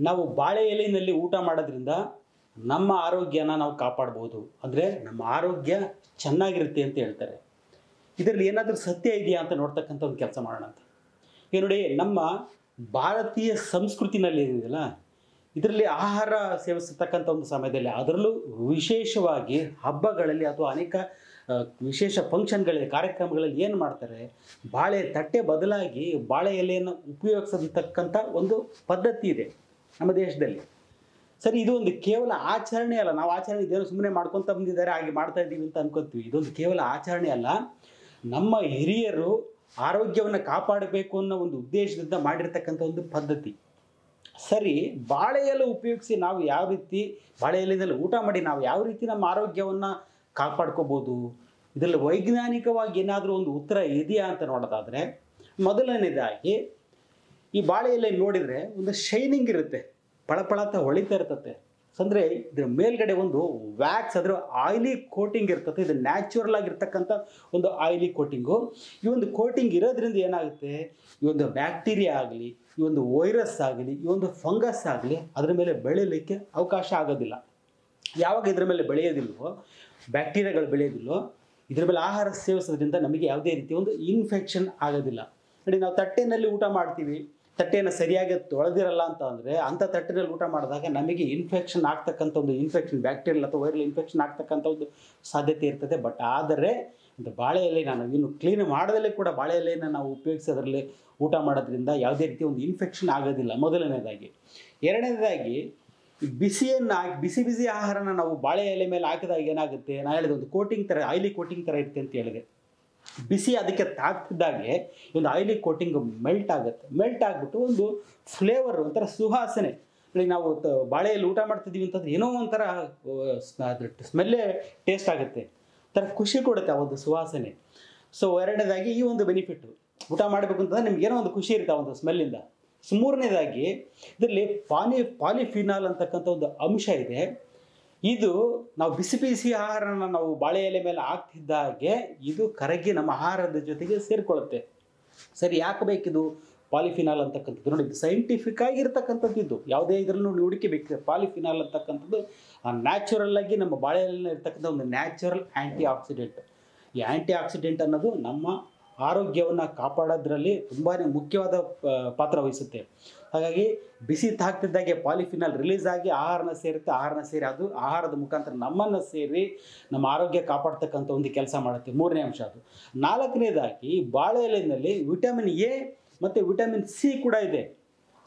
ನಾವು ಬಾಳೆ ಎಲೆಯಲ್ಲಿ ಊಟ ಮಾಡೋದ್ರಿಂದ ನಮ್ಮ ಆರೋಗ್ಯನ ನಾವು ಕಾಪಾಡ್ಬೋದು, ಅಂದರೆ ನಮ್ಮ ಆರೋಗ್ಯ ಚೆನ್ನಾಗಿರುತ್ತೆ ಅಂತ ಹೇಳ್ತಾರೆ. ಇದರಲ್ಲಿ ಏನಾದರೂ ಸತ್ಯ ಇದೆಯಾ ಅಂತ ನೋಡ್ತಕ್ಕಂಥ ಒಂದು ಕೆಲಸ ಮಾಡೋಣ ಅಂತ. ಈಗ ನೋಡಿ, ನಮ್ಮ ಭಾರತೀಯ ಸಂಸ್ಕೃತಿನಲ್ಲಿ ಏನಿದೆಯಲ್ಲ, ಇದರಲ್ಲಿ ಆಹಾರ ಸೇವಿಸತಕ್ಕಂಥ ಒಂದು ಸಮಯದಲ್ಲಿ, ಅದರಲ್ಲೂ ವಿಶೇಷವಾಗಿ ಹಬ್ಬಗಳಲ್ಲಿ ಅಥವಾ ಅನೇಕ ವಿಶೇಷ ಫಂಕ್ಷನ್ಗಳಲ್ಲಿ, ಕಾರ್ಯಕ್ರಮಗಳಲ್ಲಿ ಏನು ಮಾಡ್ತಾರೆ, ಬಾಳೆ ತಟ್ಟೆ ಬದಲಾಗಿ ಬಾಳೆ ಎಲೆಯನ್ನು ಉಪಯೋಗಿಸತಕ್ಕಂಥ ಒಂದು ಪದ್ಧತಿ ಇದೆ ನಮ್ಮ ದೇಶದಲ್ಲಿ. ಸರಿ, ಇದು ಒಂದು ಕೇವಲ ಆಚರಣೆ ಅಲ್ಲ. ನಾವು ಆಚರಣೆ ಇದೇನೋ ಸುಮ್ಮನೆ ಮಾಡ್ಕೊತ ಬಂದಿದ್ದಾರೆ, ಹಾಗೆ ಮಾಡ್ತಾ ಇದ್ದೀವಿ ಅಂತ ಅನ್ಕೋತೀವಿ. ಇದೊಂದು ಕೇವಲ ಆಚರಣೆ ಅಲ್ಲ, ನಮ್ಮ ಹಿರಿಯರು ಆರೋಗ್ಯವನ್ನು ಕಾಪಾಡಬೇಕು ಅನ್ನೋ ಒಂದು ಉದ್ದೇಶದಿಂದ ಮಾಡಿರ್ತಕ್ಕಂಥ ಒಂದು ಪದ್ಧತಿ. ಸರಿ, ಬಾಳೆ ಎಲೆ ಉಪಯೋಗಿಸಿ ನಾವು ಯಾವ ರೀತಿ, ಬಾಳೆ ಎಲೆಯಲ್ಲಿ ಊಟ ಮಾಡಿ ನಾವು ಯಾವ ರೀತಿ ನಮ್ಮ ಆರೋಗ್ಯವನ್ನು ಕಾಪಾಡ್ಕೋಬೋದು, ಇದರಲ್ಲಿ ವೈಜ್ಞಾನಿಕವಾಗಿ ಏನಾದರೂ ಒಂದು ಉತ್ತರ ಇದೆಯಾ ಅಂತ ನೋಡೋದಾದರೆ, ಮೊದಲನೇದಾಗಿ ಈ ಬಾಳೆ ಎಲೆ ನೋಡಿದರೆ ಒಂದು ಶೈನಿಂಗ್ ಇರುತ್ತೆ, ಪಳಪಳ ಅಂತ ಹೊಳಿತಾ ಇರ್ತದೆ. ಅಂದರೆ ಇದ್ರ ಮೇಲ್ಗಡೆ ಒಂದು ವ್ಯಾಕ್ಸ್, ಅದರ ಆಯಿಲಿ ಕೋಟಿಂಗ್ ಇರ್ತದೆ. ಇದು ನ್ಯಾಚುರಲ್ ಆಗಿರ್ತಕ್ಕಂಥ ಒಂದು ಆಯಿಲಿ ಕೋಟಿಂಗು. ಈ ಒಂದು ಕೋಟಿಂಗ್ ಇರೋದ್ರಿಂದ ಏನಾಗುತ್ತೆ, ಈ ಒಂದು ಬ್ಯಾಕ್ಟೀರಿಯಾ ಆಗಲಿ, ಈ ಒಂದು ವೈರಸ್ ಆಗಲಿ, ಈ ಒಂದು ಫಂಗಸ್ ಆಗಲಿ ಅದರ ಮೇಲೆ ಬೆಳೀಲಿಕ್ಕೆ ಅವಕಾಶ ಆಗೋದಿಲ್ಲ. ಯಾವಾಗ ಇದರ ಮೇಲೆ ಬೆಳೆಯೋದಿಲ್ವೋ, ಬ್ಯಾಕ್ಟೀರಿಯಾಗಳು ಬೆಳೆಯೋದಿಲ್ಲೋ, ಇದರ ಮೇಲೆ ಆಹಾರ ಸೇವಿಸೋದ್ರಿಂದ ನಮಗೆ ಯಾವುದೇ ರೀತಿಯ ಒಂದು ಇನ್ಫೆಕ್ಷನ್ ಆಗೋದಿಲ್ಲ. ನೋಡಿ, ನಾವು ತಟ್ಟೆಯಲ್ಲಿ ಊಟ ಮಾಡ್ತೀವಿ, ತಟ್ಟೆಯನ್ನು ಸರಿಯಾಗಿ ತೊಳೆದಿರಲ್ಲ ಅಂತ ಅಂದರೆ, ಅಂಥ ತಟ್ಟೆಯಲ್ಲಿ ಊಟ ಮಾಡಿದಾಗ ನಮಗೆ ಇನ್ಫೆಕ್ಷನ್ ಆಗ್ತಕ್ಕಂಥ ಒಂದು ಇನ್ಫೆಕ್ಷನ್, ಬ್ಯಾಕ್ಟೀರಿಯಲ್ ಅಥವಾ ವೈರಲ್ ಇನ್ಫೆಕ್ಷನ್ ಆಗ್ತಕ್ಕಂಥ ಒಂದು ಸಾಧ್ಯತೆ ಇರ್ತದೆ. ಬಟ್ ಆದರೆ ಒಂದು ಬಾಳೆ ಎಲೆ ನಾವು ಇನ್ನು ಕ್ಲೀನ್ ಮಾಡೋದಲ್ಲೇ ಕೂಡ ಬಾಳೆ ಎಲೆಯನ್ನು ನಾವು ಉಪಯೋಗಿಸೋದ್ರಲ್ಲಿ ಊಟ ಮಾಡೋದ್ರಿಂದ ಯಾವುದೇ ರೀತಿಯ ಒಂದು ಇನ್ಫೆಕ್ಷನ್ ಆಗೋದಿಲ್ಲ, ಮೊದಲನೇದಾಗಿ. ಎರಡನೇದಾಗಿ, ಬಿಸಿಯನ್ನು ಹಾಕಿ ಬಿಸಿ ಆಹಾರನ ನಾವು ಬಾಳೆ ಎಲೆ ಮೇಲೆ ಹಾಕಿದಾಗ ಏನಾಗುತ್ತೆ, ನಾನು ಹೇಳಿದೆ ಒಂದು ಕೋಟಿಂಗ್ ಥರ, ಆಯಿಲಿ ಕೋಟಿಂಗ್ ಥರ ಇರುತ್ತೆ ಅಂತ ಹೇಳಿದೆ. ಬಿಸಿ ಅದಕ್ಕೆ ತಾಕ್ತಿದ್ದಾಗೆ ಒಂದು ಆಯಿಲಿ ಕೋಟಿಂಗ್ ಮೆಲ್ಟ್ ಆಗುತ್ತೆ. ಮೆಲ್ಟ್ ಆಗಿಬಿಟ್ಟು ಒಂದು ಫ್ಲೇವರ್, ಒಂಥರ ಸುವಾಸನೆ. ನಾವು ಬಾಳೆಯಲ್ಲಿ ಊಟ ಮಾಡ್ತಿದ್ದೀವಿ ಅಂತಂದ್ರೆ ಏನೋ ಒಂಥರ ಸ್ಮೆಲ್ಲೇ ಟೇಸ್ಟ್ ಆಗುತ್ತೆ, ಒಂಥರ ಖುಷಿ ಕೊಡುತ್ತೆ ಆ ಒಂದು ಸುವಾಸನೆ. ಸೊ ಎರಡನೇದಾಗಿ ಈ ಒಂದು ಬೆನಿಫಿಟ್ಟು, ಊಟ ಮಾಡಬೇಕು ಅಂತಂದ್ರೆ ನಿಮ್ಗೆ ಏನೋ ಒಂದು ಖುಷಿ ಇರುತ್ತೆ ಆ ಒಂದು ಸ್ಮೆಲ್ಲಿಂದ. ಮೂರನೇದಾಗಿ, ಇದರಲ್ಲಿ ಪಾಲಿಫಿನಾಲ್ ಅಂತಕ್ಕಂಥ ಒಂದು ಅಂಶ ಇದೆ. ಇದು ನಾವು ಬಿಸಿ ಆಹಾರನ ನಾವು ಬಾಳೆ ಎಲೆ ಮೇಲೆ ಹಾಕ್ತಿದ್ದಾಗೆ ಇದು ಕರಗಿ ನಮ್ಮ ಆಹಾರದ ಜೊತೆಗೆ ಸೇರಿಕೊಳ್ಳುತ್ತೆ. ಸರಿ, ಯಾಕೆ ಬೇಕಿದು ಪಾಲಿಫಿನಾಲ್ ಅಂತಕ್ಕಂಥದ್ದು? ನೋಡಿ, ಇದು ಸೈಂಟಿಫಿಕ್ ಆಗಿರ್ತಕ್ಕಂಥದ್ದು. ಇದು ಯಾವುದೇ ಇದರಲ್ಲೂ ಹುಡುಕಿಬೇಕು. ಪಾಲಿಫಿನಾಲ್ ಅಂತಕ್ಕಂಥದ್ದು ನ್ಯಾಚುರಲ್ ಆಗಿ ನಮ್ಮ ಬಾಳೆ ಎಲೆಯಲ್ಲಿ ಇರ್ತಕ್ಕಂಥ ಒಂದು ನ್ಯಾಚುರಲ್ ಆ್ಯಂಟಿ ಆಕ್ಸಿಡೆಂಟ್. ಈ ಆ್ಯಂಟಿ ಆಕ್ಸಿಡೆಂಟ್ ಅನ್ನೋದು ನಮ್ಮ ಆರೋಗ್ಯವನ್ನು ಕಾಪಾಡೋದ್ರಲ್ಲಿ ತುಂಬಾ ಮುಖ್ಯವಾದ ಪಾತ್ರ ವಹಿಸುತ್ತೆ. ಹಾಗಾಗಿ ಬಿಸಿ ತಾಕ್ತಿದ್ದಾಗೆ ಪಾಲಿಫಿನಾಲ್ ರಿಲೀಸ್ ಆಗಿ ಆಹಾರನ ಸೇರುತ್ತೆ. ಆಹಾರನ ಸೇರಿ ಅದು ಆಹಾರದ ಮುಖಾಂತರ ನಮ್ಮನ್ನು ಸೇರಿ ನಮ್ಮ ಆರೋಗ್ಯ ಕಾಪಾಡ್ತಕ್ಕಂಥ ಒಂದು ಕೆಲಸ ಮಾಡುತ್ತೆ. ಮೂರನೇ ಅಂಶ ಅದು. ನಾಲ್ಕನೇದಾಗಿ, ಬಾಳೆ ಎಲೆಯಲ್ಲಿ ವಿಟಮಿನ್ ಎ ಮತ್ತು ವಿಟಮಿನ್ ಸಿ ಕೂಡ ಇದೆ.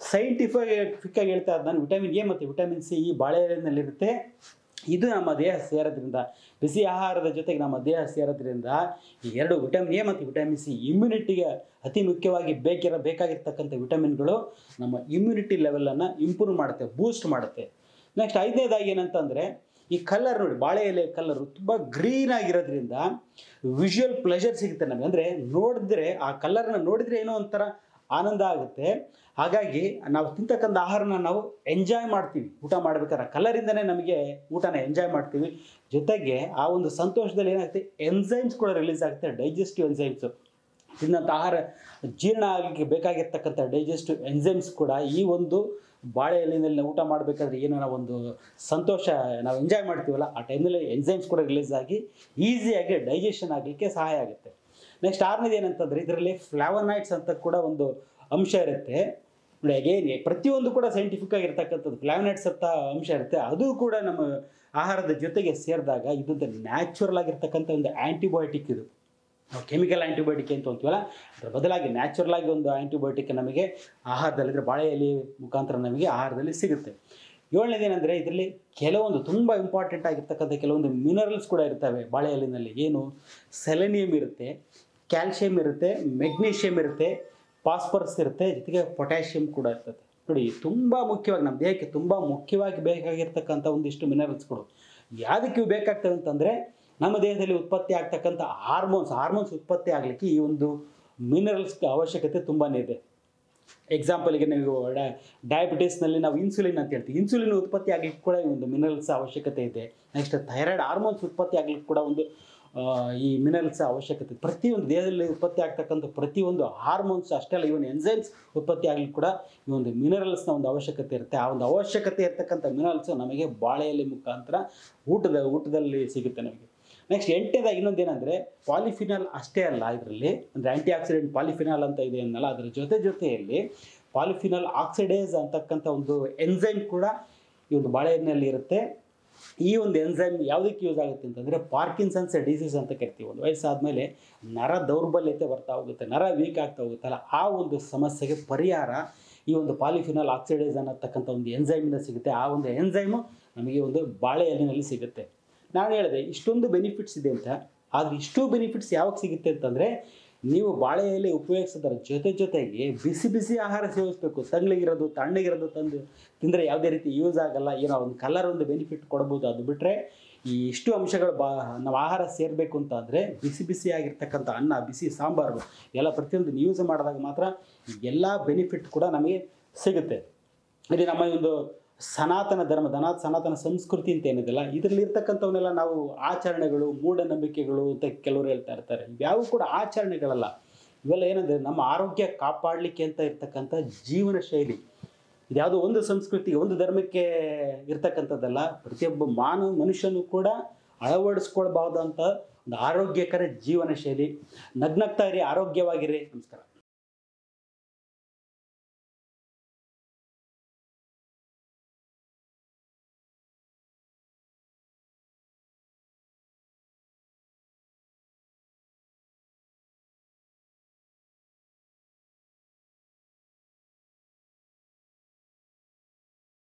ಸೈಂಟಿಫಿಕ್ ಆಗಿ ಹೇಳ್ತಾ ಇದ್ದ ನಾನು, ವಿಟಮಿನ್ ಎ ಮತ್ತು ವಿಟಮಿನ್ ಸಿ ಈ ಬಾಳೆ ಎಲೆಯಲ್ಲಿರುತ್ತೆ. ಇದು ನಮ್ಮ ದೇಹ ಸೇರೋದ್ರಿಂದ, ಬಿಸಿ ಆಹಾರದ ಜೊತೆಗೆ ನಮ್ಮ ದೇಹ ಸೇರೋದ್ರಿಂದ ಈ ಎರಡು ವಿಟಮಿನ್ ಎ ಮತ್ತು ವಿಟಮಿನ್ ಸಿ ಇಮ್ಯುನಿಟಿಗೆ ಅತಿ ಮುಖ್ಯವಾಗಿ ಬೇಕಾಗಿರ್ತಕ್ಕಂಥ ವಿಟಮಿನ್ಗಳು ನಮ್ಮ ಇಮ್ಯುನಿಟಿ ಲೆವೆಲನ್ನು ಇಂಪ್ರೂವ್ ಮಾಡುತ್ತೆ, ಬೂಸ್ಟ್ ಮಾಡುತ್ತೆ. ನೆಕ್ಸ್ಟ್ ಐದನೇದಾಗಿ ಏನಂತಂದರೆ, ಈ ಕಲರ್ ನೋಡಿ, ಬಾಳೆ ಎಲೆ ಕಲರು ತುಂಬ ಗ್ರೀನ್ ಆಗಿರೋದ್ರಿಂದ ವಿಜುವಲ್ ಪ್ಲೆಷರ್ ಸಿಗುತ್ತೆ ನಮಗೆ. ಅಂದರೆ ನೋಡಿದ್ರೆ, ಆ ಕಲರ್ನ ನೋಡಿದರೆ ಏನೋ ಒಂಥರ ಆನಂದ ಆಗುತ್ತೆ. ಹಾಗಾಗಿ ನಾವು ತಿಂತಕ್ಕಂಥ ಆಹಾರನ ನಾವು ಎಂಜಾಯ್ ಮಾಡ್ತೀವಿ. ಊಟ ಮಾಡ್ಬೇಕಾದ್ರೆ ಕಲರಿಂದನೇ ನಮಗೆ ಊಟನ ಎಂಜಾಯ್ ಮಾಡ್ತೀವಿ. ಜೊತೆಗೆ ಆ ಒಂದು ಸಂತೋಷದಲ್ಲಿ ಏನಾಗುತ್ತೆ, ಎನ್ಸೈಮ್ಸ್ ಕೂಡ ರಿಲೀಸ್ ಆಗುತ್ತೆ, ಡೈಜೆಸ್ಟಿವ್ ಎನ್ಸೈಮ್ಸು. ತಿನ್ನಂಥ ಆಹಾರ ಜೀರ್ಣ ಆಗಲಿಕ್ಕೆ ಬೇಕಾಗಿರ್ತಕ್ಕಂಥ ಡೈಜೆಸ್ಟಿವ್ ಎನ್ಸೈಮ್ಸ್ ಕೂಡ ಈ ಒಂದು ಬಾಳೆ ಎಲೆಯಲ್ಲಿ ಊಟ ಮಾಡಬೇಕಾದ್ರೆ ಏನೋ ನಾವು ಒಂದು ಸಂತೋಷ ನಾವು ಎಂಜಾಯ್ ಮಾಡ್ತೀವಲ್ಲ, ಆ ಟೈಮಲ್ಲಿ ಎನ್ಸೈಮ್ಸ್ ಕೂಡ ರಿಲೀಸ್ ಆಗಿ ಈಸಿಯಾಗಿ ಡೈಜೆಷನ್ ಆಗಲಿಕ್ಕೆ ಸಹಾಯ ಆಗುತ್ತೆ. ನೆಕ್ಸ್ಟ್ ಆರನೇದು ಏನಂತಂದರೆ, ಇದರಲ್ಲಿ ಫ್ಲಾವನಾಯ್ಡ್ಸ್ ಅಂತ ಕೂಡ ಒಂದು ಅಂಶ ಇರುತ್ತೆ. ನೋಡಿ, ಅಗೇನ್ ಪ್ರತಿಯೊಂದು ಕೂಡ ಸೈಂಟಿಫಿಕ್ ಆಗಿರ್ತಕ್ಕಂಥದ್ದು ಫ್ಲಾವನಾಯ್ಡ್ಸ್ ಅಂತ ಅಂಶ ಇರುತ್ತೆ. ಅದು ಕೂಡ ನಮ್ಮ ಆಹಾರದ ಜೊತೆಗೆ ಸೇರಿದಾಗ ಇದೊಂದು ನ್ಯಾಚುರಲ್ ಆಗಿರ್ತಕ್ಕಂಥ ಒಂದು ಆ್ಯಂಟಿಬಯೋಟಿಕ್. ಇದು ನಾವು ಕೆಮಿಕಲ್ ಆ್ಯಂಟಿಬಯೋಟಿಕ್ ಅಂತ ಅಂತೀವಲ್ಲ, ಅದರ ಬದಲಾಗಿ ನ್ಯಾಚುರಲ್ ಆಗಿ ಒಂದು ಆ್ಯಂಟಿಬಯೋಟಿಕ್ ನಮಗೆ ಆಹಾರದಲ್ಲಿದ್ದರೆ ಬಾಳೆ ಎಲೆ ಮುಖಾಂತರ ನಮಗೆ ಆಹಾರದಲ್ಲಿ ಸಿಗುತ್ತೆ. ಏಳನೇದೇನೆಂದರೆ, ಇದರಲ್ಲಿ ಕೆಲವೊಂದು ತುಂಬ ಇಂಪಾರ್ಟೆಂಟ್ ಆಗಿರ್ತಕ್ಕಂಥ ಕೆಲವೊಂದು ಮಿನರಲ್ಸ್ ಕೂಡ ಇರ್ತವೆ ಬಾಳೆ ಎಲೆಯಲ್ಲಿ. ಏನು, ಸೆಲೆನಿಯಮ್ ಇರುತ್ತೆ, ಕ್ಯಾಲ್ಶಿಯಂ ಇರುತ್ತೆ, ಮೆಗ್ನೀಷಿಯಮ್ ಇರುತ್ತೆ, ಫಾಸ್ಫರಸ್ ಇರುತ್ತೆ, ಜೊತೆಗೆ ಪೊಟ್ಯಾಷಿಯಮ್ ಕೂಡ ಇರ್ತದೆ. ನೋಡಿ, ತುಂಬ ಮುಖ್ಯವಾಗಿ ನಮ್ಮ ದೇಹಕ್ಕೆ ತುಂಬ ಮುಖ್ಯವಾಗಿ ಬೇಕಾಗಿರ್ತಕ್ಕಂಥ ಒಂದಿಷ್ಟು ಮಿನರಲ್ಸ್ಗಳು ಯಾವುದಕ್ಕೆ ಬೇಕಾಗ್ತವೆ ಅಂತಂದರೆ, ನಮ್ಮ ದೇಹದಲ್ಲಿ ಉತ್ಪತ್ತಿ ಆಗ್ತಕ್ಕಂಥ ಹಾರ್ಮೋನ್ಸ್ ಉತ್ಪತ್ತಿ ಆಗಲಿಕ್ಕೆ ಈ ಒಂದು ಮಿನರಲ್ಸ್ ಅವಶ್ಯಕತೆ ತುಂಬಾ ಇದೆ. ಎಕ್ಸಾಂಪಲ್ಗೆ ನೀವು ಡಯಾಬಿಟೀಸ್ನಲ್ಲಿ ನಾವು ಇನ್ಸುಲಿನ್ ಅಂತ ಹೇಳ್ತೀವಿ. ಇನ್ಸುಲಿನ್ ಉತ್ಪತ್ತಿ ಆಗಲಿಕ್ಕೆ ಕೂಡ ಒಂದು ಮಿನರಲ್ಸ್ ಅವಶ್ಯಕತೆ ಇದೆ. ನೆಕ್ಸ್ಟ್ ಥೈರಾಯ್ಡ್ ಹಾರ್ಮೋನ್ಸ್ ಉತ್ಪತ್ತಿ ಆಗಲಿಕ್ಕೆ ಕೂಡ ಒಂದು ಈ ಮಿನರಲ್ಸ್ ಅವಶ್ಯಕತೆ ಪ್ರತಿಯೊಂದು ದೇಹದಲ್ಲಿ ಉತ್ಪತ್ತಿ ಆಗ್ತಕ್ಕಂಥ ಪ್ರತಿಯೊಂದು ಹಾರ್ಮೋನ್ಸ್ ಅಷ್ಟೇ ಅಲ್ಲ, ಇವನ್ ಎನ್ಸೈಮ್ಸ್ ಉತ್ಪತ್ತಿ ಆಗಲಿಕ್ಕೆ ಕೂಡ ಈ ಒಂದು ಮಿನರಲ್ಸ್ನ ಒಂದು ಅವಶ್ಯಕತೆ ಇರುತ್ತೆ. ಆ ಒಂದು ಅವಶ್ಯಕತೆ ಇರ್ತಕ್ಕಂಥ ಮಿನರಲ್ಸ್ ನಮಗೆ ಬಾಳೆ ಎಲೆ ಮುಖಾಂತರ ಊಟದಲ್ಲಿ ಸಿಗುತ್ತೆ ನಮಗೆ. ನೆಕ್ಸ್ಟ್ 8ನೇದಾಗಿ ಇನ್ನೊಂದೇನೆಂದರೆ ಪಾಲಿಫಿನಾಲ್ ಅಷ್ಟೇ ಅಲ್ಲ, ಇದರಲ್ಲಿ ಅಂದರೆ ಆ್ಯಂಟಿ ಆಕ್ಸಿಡೆಂಟ್ ಪಾಲಿಫಿನಾಲ್ ಅಂತ ಇದೆ ಅನ್ನಲ್ಲ, ಅದರ ಜೊತೆಯಲ್ಲಿ ಪಾಲಿಫಿನಾಲ್ ಆಕ್ಸಿಡೇಸ್ ಅಂತಕ್ಕಂಥ ಒಂದು ಎನ್ಸೈಮ್ ಕೂಡ ಈ ಒಂದು ಬಾಳೆಹಣ್ಣಿನಲ್ಲಿ ಇರುತ್ತೆ. ಈ ಒಂದು ಎನ್ಸೈಮ್ ಯಾವುದಕ್ಕೆ ಯೂಸ್ ಆಗುತ್ತೆ ಅಂತಂದರೆ ಪಾರ್ಕಿನ್ಸನ್ಸ್ ಡಿಸೀಸ್ ಅಂತ ಕರಿತೀವಿ. ಒಂದು ವಯಸ್ಸಾದಮೇಲೆ ನರ ದೌರ್ಬಲ್ಯತೆ ಬರ್ತಾ ಹೋಗುತ್ತೆ, ನರ ವೀಕ್ ಆಗ್ತಾ ಹೋಗುತ್ತಲ್ಲ, ಆ ಒಂದು ಸಮಸ್ಯೆಗೆ ಪರಿಹಾರ ಈ ಒಂದು ಪಾಲಿಫಿನಾಲ್ ಆಕ್ಸಿಡೇಸ್ ಅನ್ನತಕ್ಕಂಥ ಒಂದು ಎನ್ಸೈಮಿಂದ ಸಿಗುತ್ತೆ. ಆ ಒಂದು ಎನ್ಸೈಮು ನಮಗೆ ಒಂದು ಬಾಳೆ ಎಲೆಯಲ್ಲಿ ಸಿಗುತ್ತೆ. ನಾನು ಹೇಳಿದೆ ಇಷ್ಟೊಂದು ಬೆನಿಫಿಟ್ಸ್ ಇದೆ ಅಂತ, ಆದರೆ ಇಷ್ಟು ಬೆನಿಫಿಟ್ಸ್ ಯಾವಾಗ ಸಿಗುತ್ತೆ ಅಂತಂದರೆ ನೀವು ಬಾಳೆ ಎಲೆ ಉಪಯೋಗಿಸೋದ್ರ ಜೊತೆಗೆ ಬಿಸಿ ಆಹಾರ ಸೇವಿಸಬೇಕು. ತಣ್ಣಗಿರೋದು ತಂದು ತಿಂದರೆ ಯಾವುದೇ ರೀತಿ ಯೂಸ್ ಆಗಲ್ಲ. ಏನೋ ಒಂದು ಕಲರ್ ಒಂದು ಬೆನಿಫಿಟ್ ಕೊಡ್ಬೋದು, ಅದು ಬಿಟ್ಟರೆ ಈ ಇಷ್ಟು ಅಂಶಗಳು ನಾವು ಆಹಾರ ಸೇರಬೇಕು ಅಂತ ಅಂದರೆ ಬಿಸಿಯಾಗಿರ್ತಕ್ಕಂಥ ಅನ್ನ, ಬಿಸಿ ಸಾಂಬಾರು ಎಲ್ಲ ಪ್ರತಿಯೊಂದು ಯೂಸ್ ಮಾಡಿದಾಗ ಮಾತ್ರ ಎಲ್ಲ ಬೆನಿಫಿಟ್ ಕೂಡ ನಮಗೆ ಸಿಗುತ್ತೆ. ಇಲ್ಲಿ ನಮ್ಮ ಒಂದು ಸನಾತನ ಧರ್ಮ, ಸನಾತನ ಸಂಸ್ಕೃತಿ ಅಂತ ಏನಿದೆಯಲ್ಲ, ಇದರಲ್ಲಿ ಇರ್ತಕ್ಕಂಥವನ್ನೆಲ್ಲ ನಾವು ಆಚರಣೆಗಳು, ಮೂಢನಂಬಿಕೆಗಳು ಅಂತ ಕೆಲವರು ಹೇಳ್ತಾ ಇರ್ತಾರೆ. ಇವ್ಯಾವು ಕೂಡ ಆಚರಣೆಗಳಲ್ಲ, ಇವೆಲ್ಲ ಏನಂದರೆ ನಮ್ಮ ಆರೋಗ್ಯ ಕಾಪಾಡಲಿಕ್ಕೆ ಅಂತ ಇರ್ತಕ್ಕಂಥ ಜೀವನ ಶೈಲಿ. ಇದ್ಯಾವುದೋ ಒಂದು ಸಂಸ್ಕೃತಿಗೆ, ಒಂದು ಧರ್ಮಕ್ಕೆ ಇರ್ತಕ್ಕಂಥದ್ದಲ್ಲ. ಪ್ರತಿಯೊಬ್ಬ ಮನುಷ್ಯನೂ ಕೂಡ ಅಳವಡಿಸ್ಕೊಳ್ಬಹುದಂಥ ಒಂದು ಆರೋಗ್ಯಕರ ಜೀವನ ಶೈಲಿ. ನಗ್ನಗ್ತಾ ಇರಿ, ಆರೋಗ್ಯವಾಗಿರಿ. ನಮಸ್ಕಾರ.